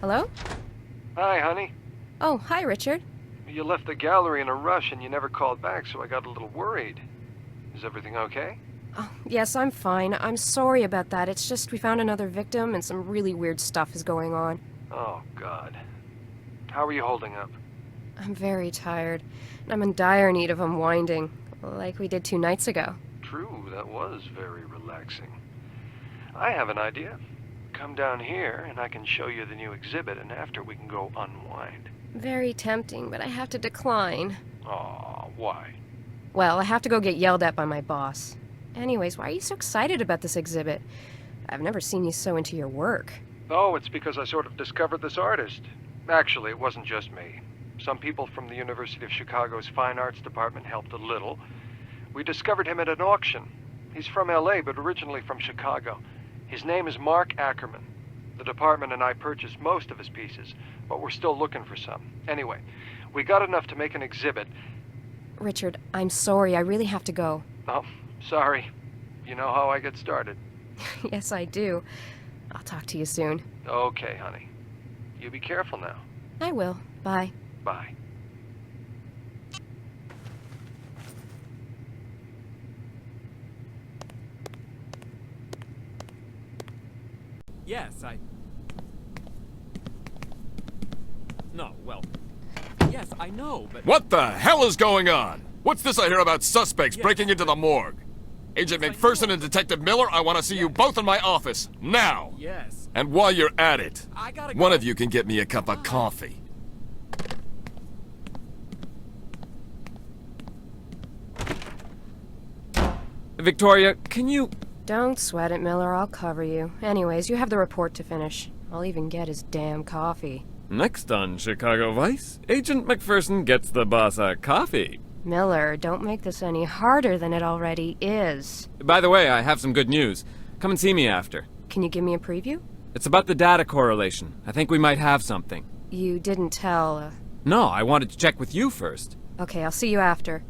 Hello? Hi, honey. Oh, hi, Richard. You left the gallery in a rush and you never called back, so I got a little worried. Is everything okay? Oh, yes, I'm fine. I'm sorry about that. It's just we found another victim and some really weird stuff is going on. Oh, God. How are you holding up? I'm very tired, and I'm in dire need of unwinding, like we did 2 nights ago. True, that was very relaxing. I have an idea. Come down here and I can show you the new exhibit, and after we can go unwind. Very tempting, but I have to decline. Aw, why? Well, I have to go get yelled at by my boss. Anyways, why are you so excited about this exhibit? I've never seen you so into your work. Oh, it's because I sort of discovered this artist. Actually, it wasn't just me. Some people from the University of Chicago's Fine Arts Department helped a little. We discovered him at an auction. He's from LA, but originally from Chicago. His name is Mark Ackerman. The department and I purchased most of his pieces, but we're still looking for some. Anyway, we got enough to make an exhibit. Richard, I'm sorry. I really have to go. Oh, sorry. You know how I get started. Yes, I do. I'll talk to you soon. Okay, honey. You be careful now. I will. Bye. Bye. Yes, No, well... Yes, I know, but... What the hell is going on? What's this I hear about suspects Yes. breaking into the morgue? Agent Yes, I McPherson know. and Detective Miller, I want to see you both in my office, now! Yes. And while you're at it, I gotta one go. of you can get me a cup of coffee. Victoria, can you... Don't sweat it, Miller. I'll cover you. Anyways, you have the report to finish. I'll even get his damn coffee. Next on Chicago Vice, Agent McPherson gets the boss a coffee. Miller, don't make this any harder than it already is. By the way, I have some good news. Come and see me after. Can you give me a preview? It's about the data correlation. I think we might have something. You didn't tell, No, I wanted to check with you first. Okay, I'll see you after.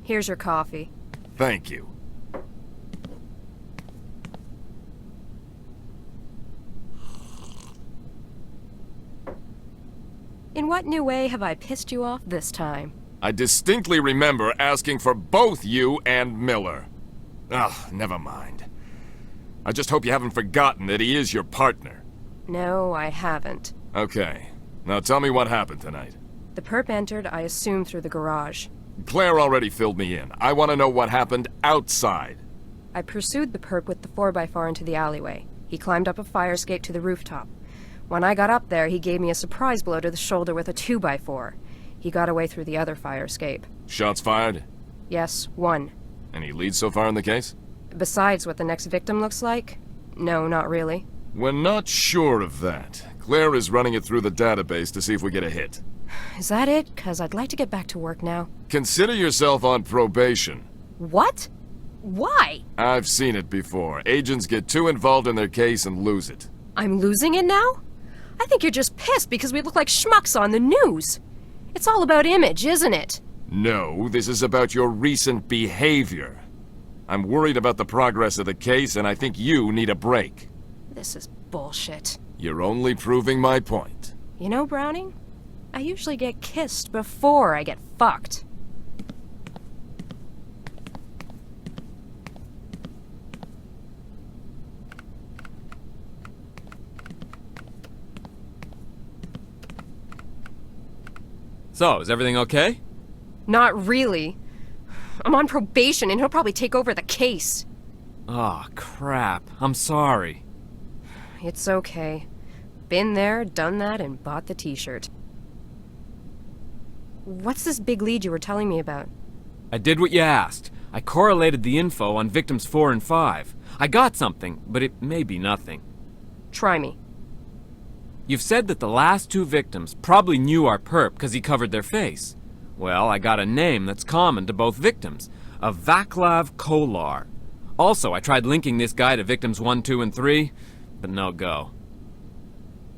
Here's your coffee. Thank you. In what new way have I pissed you off this time? I distinctly remember asking for both you and Miller. Ugh, never mind. I just hope you haven't forgotten that he is your partner. No, I haven't. Okay. Now tell me what happened tonight. The perp entered, I assume, through the garage. Claire already filled me in. I want to know what happened outside. I pursued the perp with the 4x4 into the alleyway. He climbed up a fire escape to the rooftop. When I got up there, he gave me a surprise blow to the shoulder with a 2x4. He got away through the other fire escape. Shots fired? Yes, 1. Any leads so far in the case? Besides what the next victim looks like? No, not really. We're not sure of that. Claire is running it through the database to see if we get a hit. Is that it? 'Cause I'd like to get back to work now. Consider yourself on probation. What? Why? I've seen it before. Agents get too involved in their case and lose it. I'm losing it now? I think you're just pissed because we look like schmucks on the news. It's all about image, isn't it? No, this is about your recent behavior. I'm worried about the progress of the case, and I think you need a break. This is bullshit. You're only proving my point. You know, Browning? I usually get kissed before I get fucked. So, is everything okay? Not really. I'm on probation and he'll probably take over the case. Aw, crap. I'm sorry. It's okay. Been there, done that, and bought the t-shirt. What's this big lead you were telling me about? I did what you asked. I correlated the info on victims 4 and 5. I got something, but it may be nothing. Try me. You've said that the last 2 victims probably knew our perp because he covered their face. Well, I got a name that's common to both victims. A Vaclav Kolar. Also, I tried linking this guy to victims 1, 2, and 3, but no go.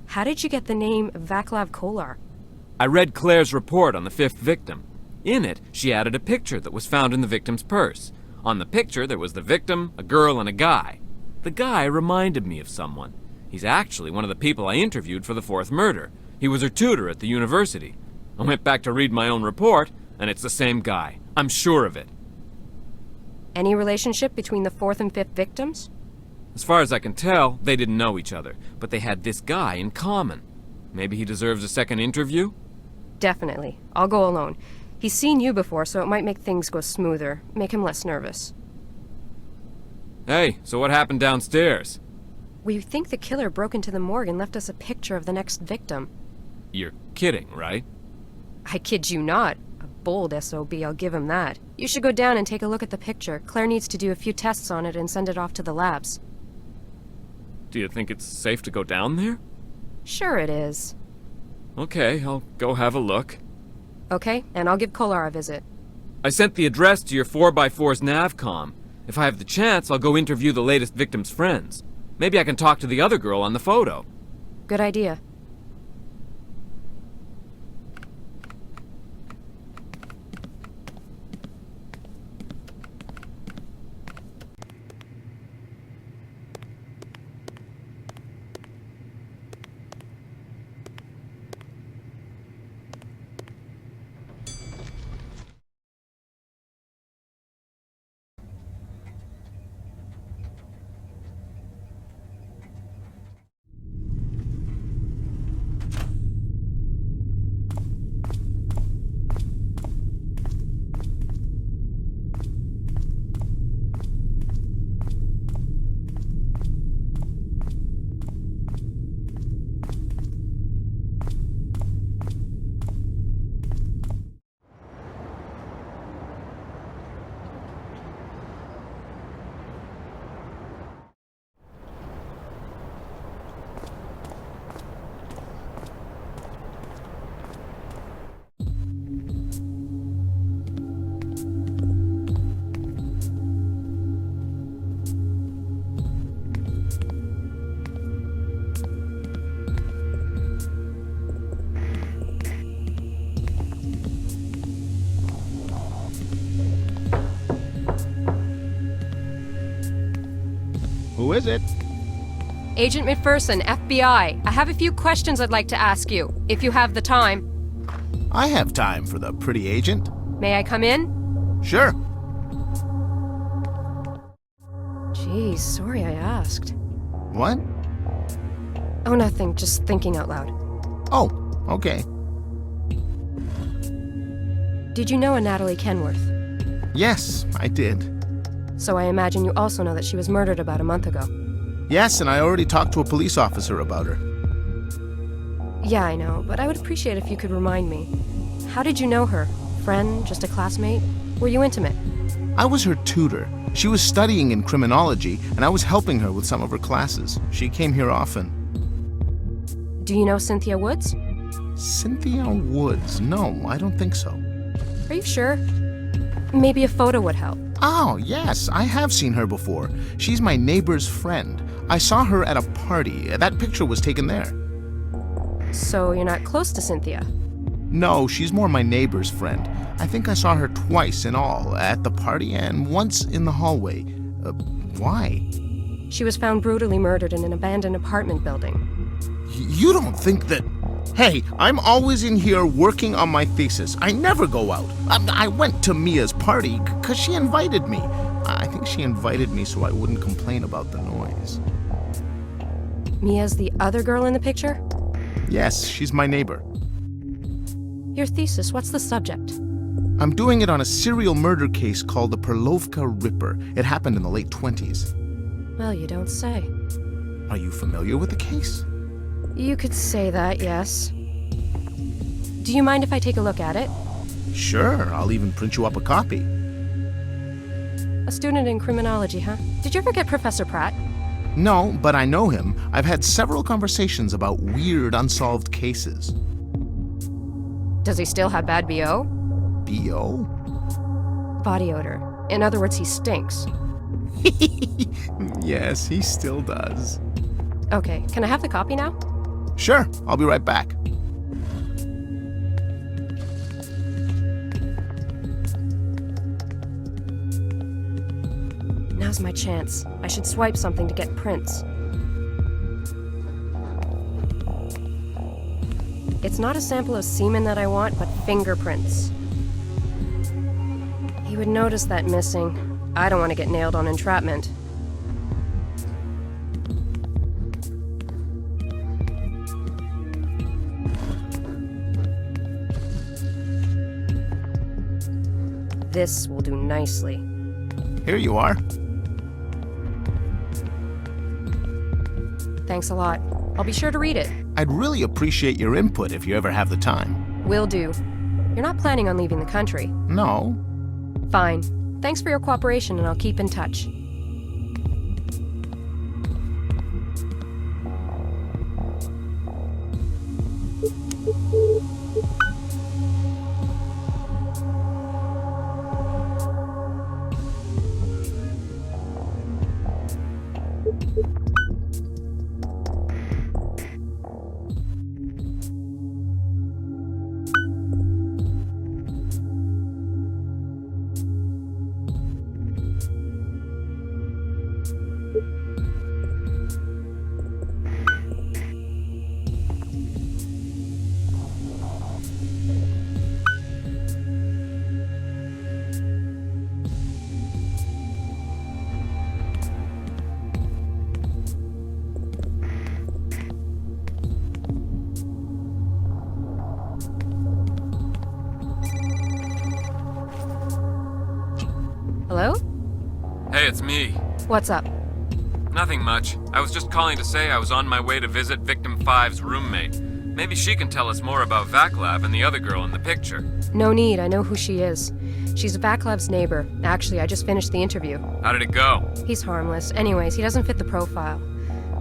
How did you get the name Vaclav Kolar? I read Claire's report on the 5th victim. In it, she added a picture that was found in the victim's purse. On the picture, there was the victim, a girl, and a guy. The guy reminded me of someone. He's actually one of the people I interviewed for the 4th murder. He was her tutor at the university. I went back to read my own report, and it's the same guy. I'm sure of it. Any relationship between the 4th and 5th victims? As far as I can tell, they didn't know each other, but they had this guy in common. Maybe he deserves a second interview? Definitely. I'll go alone. He's seen you before, so it might make things go smoother, make him less nervous. Hey, so what happened downstairs? We think the killer broke into the morgue and left us a picture of the next victim. You're kidding, right? I kid you not. A bold SOB, I'll give him that. You should go down and take a look at the picture. Claire needs to do a few tests on it and send it off to the labs. Do you think it's safe to go down there? Sure it is. Okay, I'll go have a look. Okay, and I'll give Kolar a visit. I sent the address to your 4x4's navcom. If I have the chance, I'll go interview the latest victim's friends. Maybe I can talk to the other girl on the photo. Good idea. Who is it? Agent McPherson, FBI. I have a few questions I'd like to ask you, if you have the time. I have time for the pretty agent. May I come in? Sure. Geez, sorry I asked. What? Oh, nothing, just thinking out loud. Oh, okay. Did you know a Natalie Kenworth? Yes, I did. So I imagine you also know that she was murdered about a month ago. Yes, and I already talked to a police officer about her. Yeah, I know, but I would appreciate if you could remind me. How did you know her? Friend? Just a classmate? Were you intimate? I was her tutor. She was studying in criminology, and I was helping her with some of her classes. She came here often. Do you know Cynthia Woods? Cynthia Woods? No, I don't think so. Are you sure? Maybe a photo would help. Oh, yes, I have seen her before. She's my neighbor's friend. I saw her at a party. That picture was taken there. So you're not close to Cynthia? No, she's more my neighbor's friend. I think I saw her twice in all, at the party and once in the hallway. Why? She was found brutally murdered in an abandoned apartment building. You don't think that... Hey, I'm always in here working on my thesis. I never go out. I went to Mia's party because she invited me. I think she invited me so I wouldn't complain about the noise. Mia's the other girl in the picture? Yes, she's my neighbor. Your thesis, what's the subject? I'm doing it on a serial murder case called the Perlovka Ripper. It happened in the late 20s. Well, you don't say. Are you familiar with the case? You could say that, yes. Do you mind if I take a look at it? Sure, I'll even print you up a copy. A student in criminology, huh? Did you ever get Professor Pratt? No, but I know him. I've had several conversations about weird unsolved cases. Does he still have bad BO? B.O.? Body odor. In other words, he stinks. Yes, he still does. Okay, can I have the copy now? Sure, I'll be right back. Now's my chance. I should swipe something to get prints. It's not a sample of semen that I want, but fingerprints. He would notice that missing. I don't want to get nailed on entrapment. This will do nicely. Here you are. Thanks a lot. I'll be sure to read it. I'd really appreciate your input if you ever have the time. Will do. You're not planning on leaving the country. No. Fine. Thanks for your cooperation, and I'll keep in touch. Hello? Hey, it's me. What's up? Nothing much. I was just calling to say I was on my way to visit Victim 5's roommate. Maybe she can tell us more about Vaclav and the other girl in the picture. No need, I know who she is. She's Vaclav's neighbor. Actually, I just finished the interview. How did it go? He's harmless. Anyways, he doesn't fit the profile.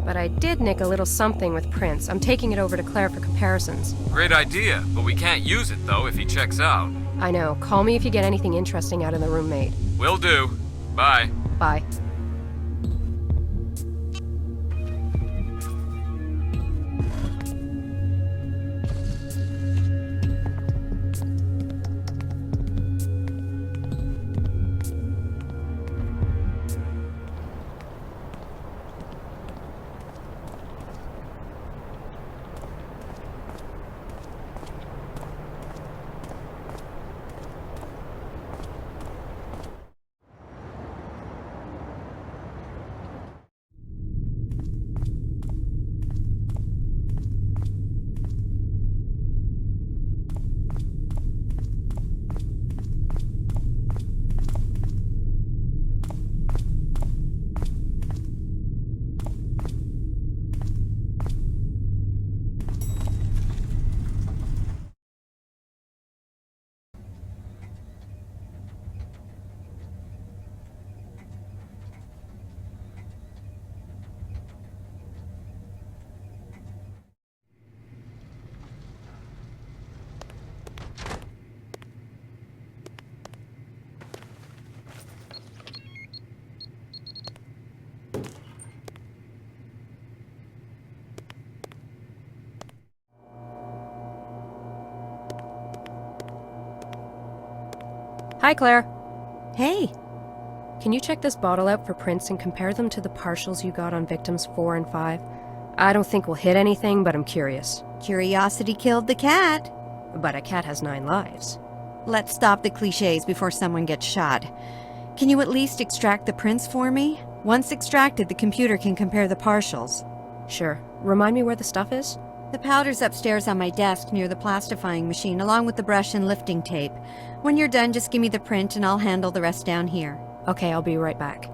But I did nick a little something with prints. I'm taking it over to Claire for comparisons. Great idea, but we can't use it though if he checks out. I know. Call me if you get anything interesting out of the roommate. Will do. Bye. Bye. Hi, Claire. Hey, Can you check this bottle out for prints and compare them to the partials you got on victims 4 and 5? I don't think we'll hit anything, but I'm curious. curiosity killed the cat. But a cat has 9 lives. Let's stop the cliches before someone gets shot. Can you at least extract the prints for me? Once extracted, the computer can compare the partials. Sure. Remind me where the stuff is? The powder's upstairs on my desk near the plastifying machine, along with the brush and lifting tape. When you're done, just give me the print and I'll handle the rest down here. Okay, I'll be right back.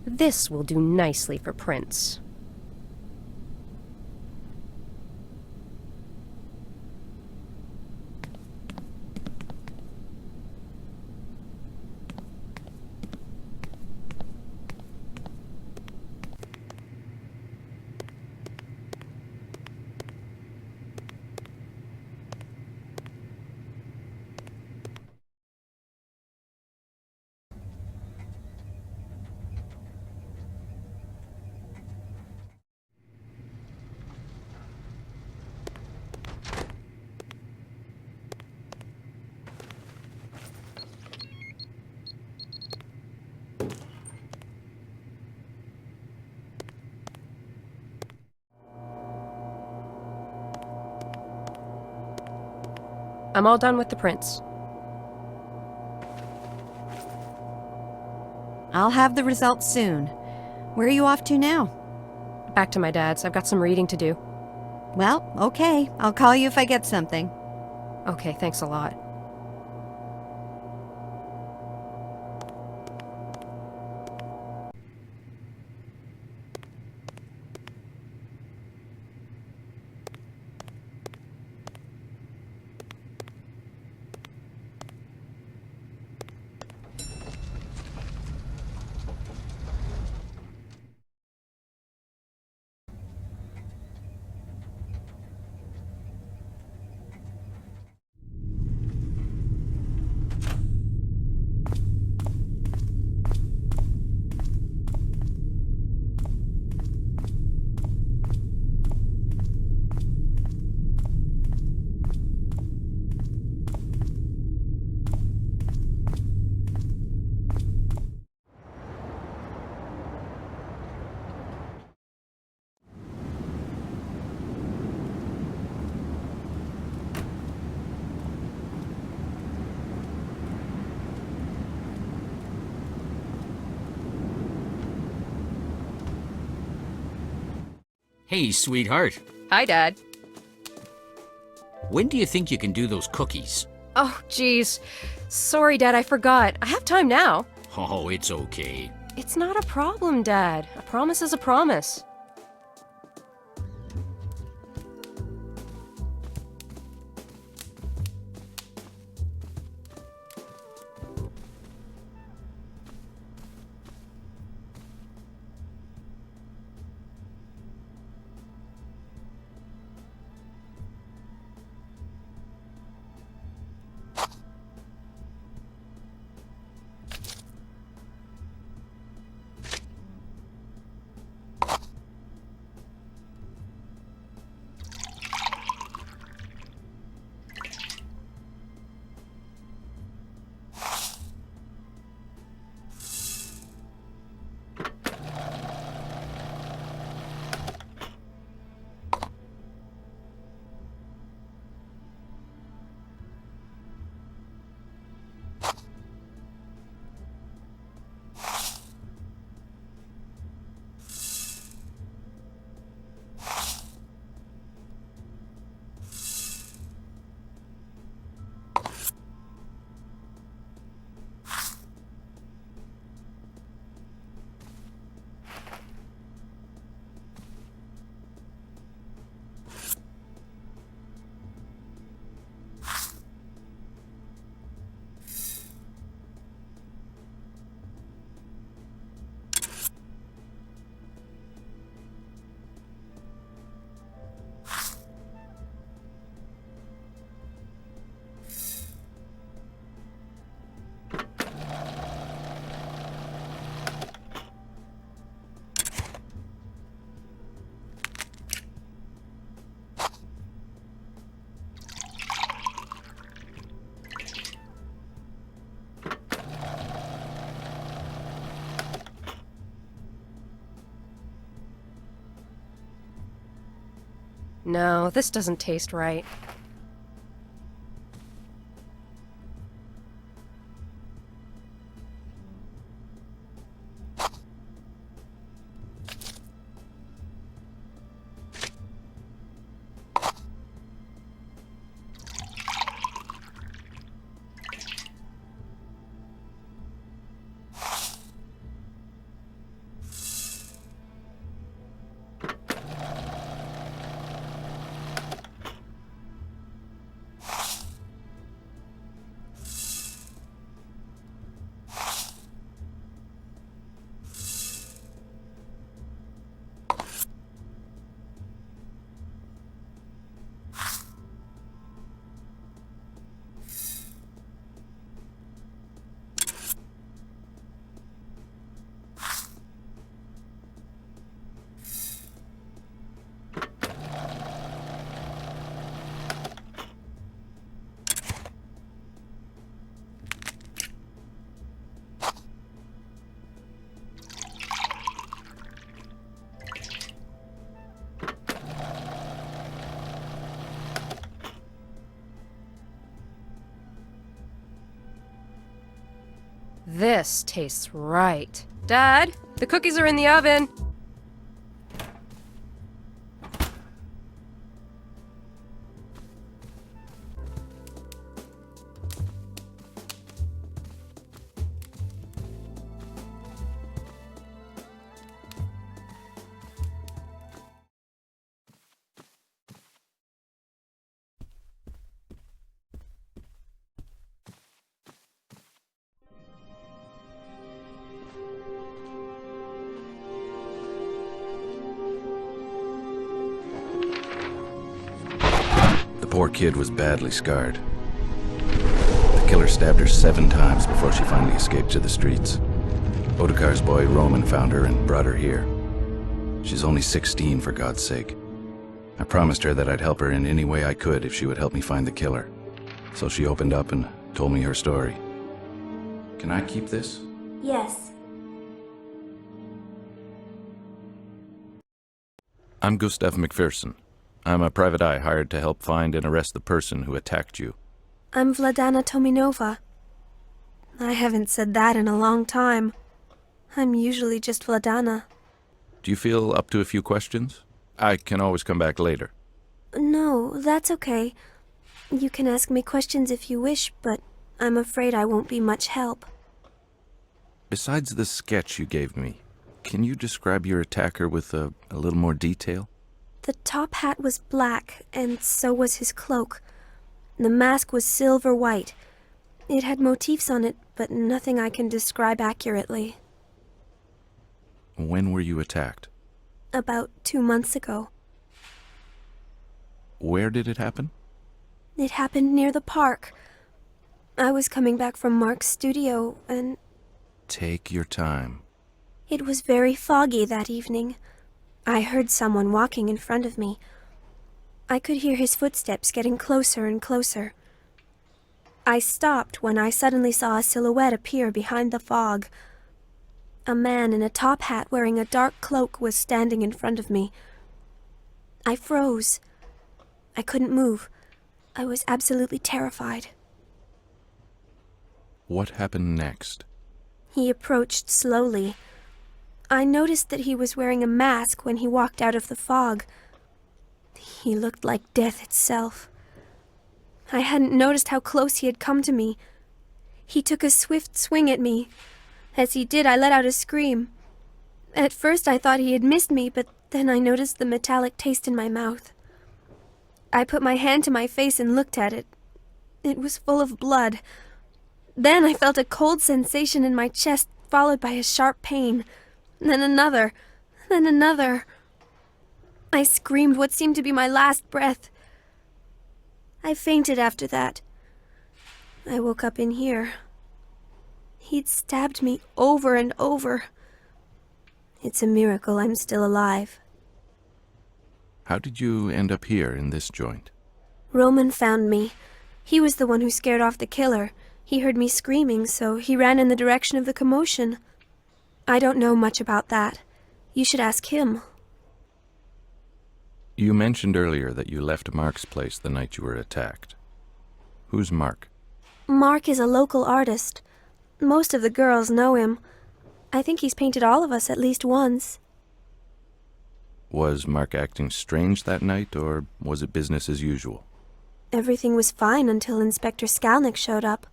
This will do nicely for prints. I'm all done with the prints. I'll have the results soon. Where are you off to now? Back to my dad's. I've got some reading to do. Well, okay. I'll call you if I get something. Okay, thanks a lot. Hey, sweetheart. Hi, Dad. When do you think you can do those cookies? Oh, geez. Sorry, Dad, I forgot. I have time now. Oh, it's okay. It's not a problem, Dad. A promise is a promise. No, this doesn't taste right. This tastes right. Dad, the cookies are in the oven. The poor kid was badly scarred. The killer stabbed her 7 times before she finally escaped to the streets. Otakar's boy Roman found her and brought her here. She's only 16, for God's sake. I promised her that I'd help her in any way I could if she would help me find the killer. So she opened up and told me her story. Can I keep this? Yes. I'm Gustav McPherson. I'm a private eye hired to help find and arrest the person who attacked you. I'm Vladana Tominova. I haven't said that in a long time. I'm usually just Vladana. Do you feel up to a few questions? I can always come back later. No, that's okay. You can ask me questions if you wish, but I'm afraid I won't be much help. Besides the sketch you gave me, can you describe your attacker with a little more detail? The top hat was black, and so was his cloak. The mask was silver white. It had motifs on it, but nothing I can describe accurately. When were you attacked? About 2 months ago. Where did it happen? It happened near the park. I was coming back from Mark's studio, and Take your time. it was very foggy that evening. I heard someone walking in front of me. I could hear his footsteps getting closer and closer. I stopped when I suddenly saw a silhouette appear behind the fog. A man in a top hat wearing a dark cloak was standing in front of me. I froze. I couldn't move. I was absolutely terrified. What happened next? He approached slowly. I noticed that he was wearing a mask when he walked out of the fog. He looked like death itself. I hadn't noticed how close he had come to me. He took a swift swing at me. As he did, I let out a scream. At first I thought he had missed me, but then I noticed the metallic taste in my mouth. I put my hand to my face and looked at it. It was full of blood. Then I felt a cold sensation in my chest, followed by a sharp pain. Then another. Then another. I screamed what seemed to be my last breath. I fainted after that. I woke up in here. He'd stabbed me over and over. It's a miracle I'm still alive. How did you end up here in this joint? Roman found me. He was the one who scared off the killer. He heard me screaming, so he ran in the direction of the commotion. I don't know much about that. You should ask him. You mentioned earlier that you left Mark's place the night you were attacked. Who's Mark? Mark is a local artist. Most of the girls know him. I think he's painted all of us at least once. Was Mark acting strange that night, or was it business as usual? Everything was fine until Inspector Skalnick showed up.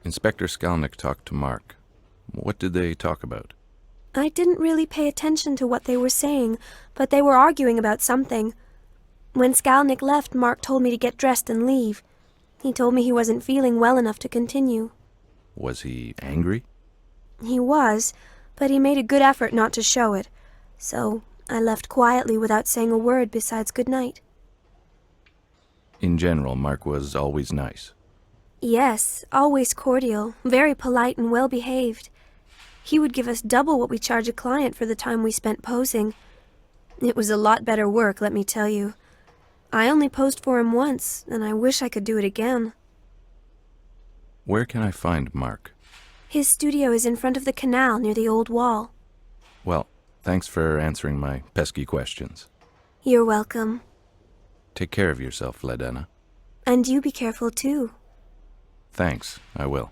Inspector Skalnick talked to Mark. What did they talk about? I didn't really pay attention to what they were saying, but they were arguing about something. When Skalnick left, Mark told me to get dressed and leave. He told me he wasn't feeling well enough to continue. Was he angry? He was, but he made a good effort not to show it. So I left quietly without saying a word besides good night. In general, Mark was always nice. Yes, always cordial, very polite and well-behaved. He would give us double what we charge a client for the time we spent posing. It was a lot better work, let me tell you. I only posed for him once, and I wish I could do it again. Where can I find Mark? His studio is in front of the canal near the old wall. Well, thanks for answering my pesky questions. You're welcome. Take care of yourself, Ledena. And you be careful too. Thanks, I will.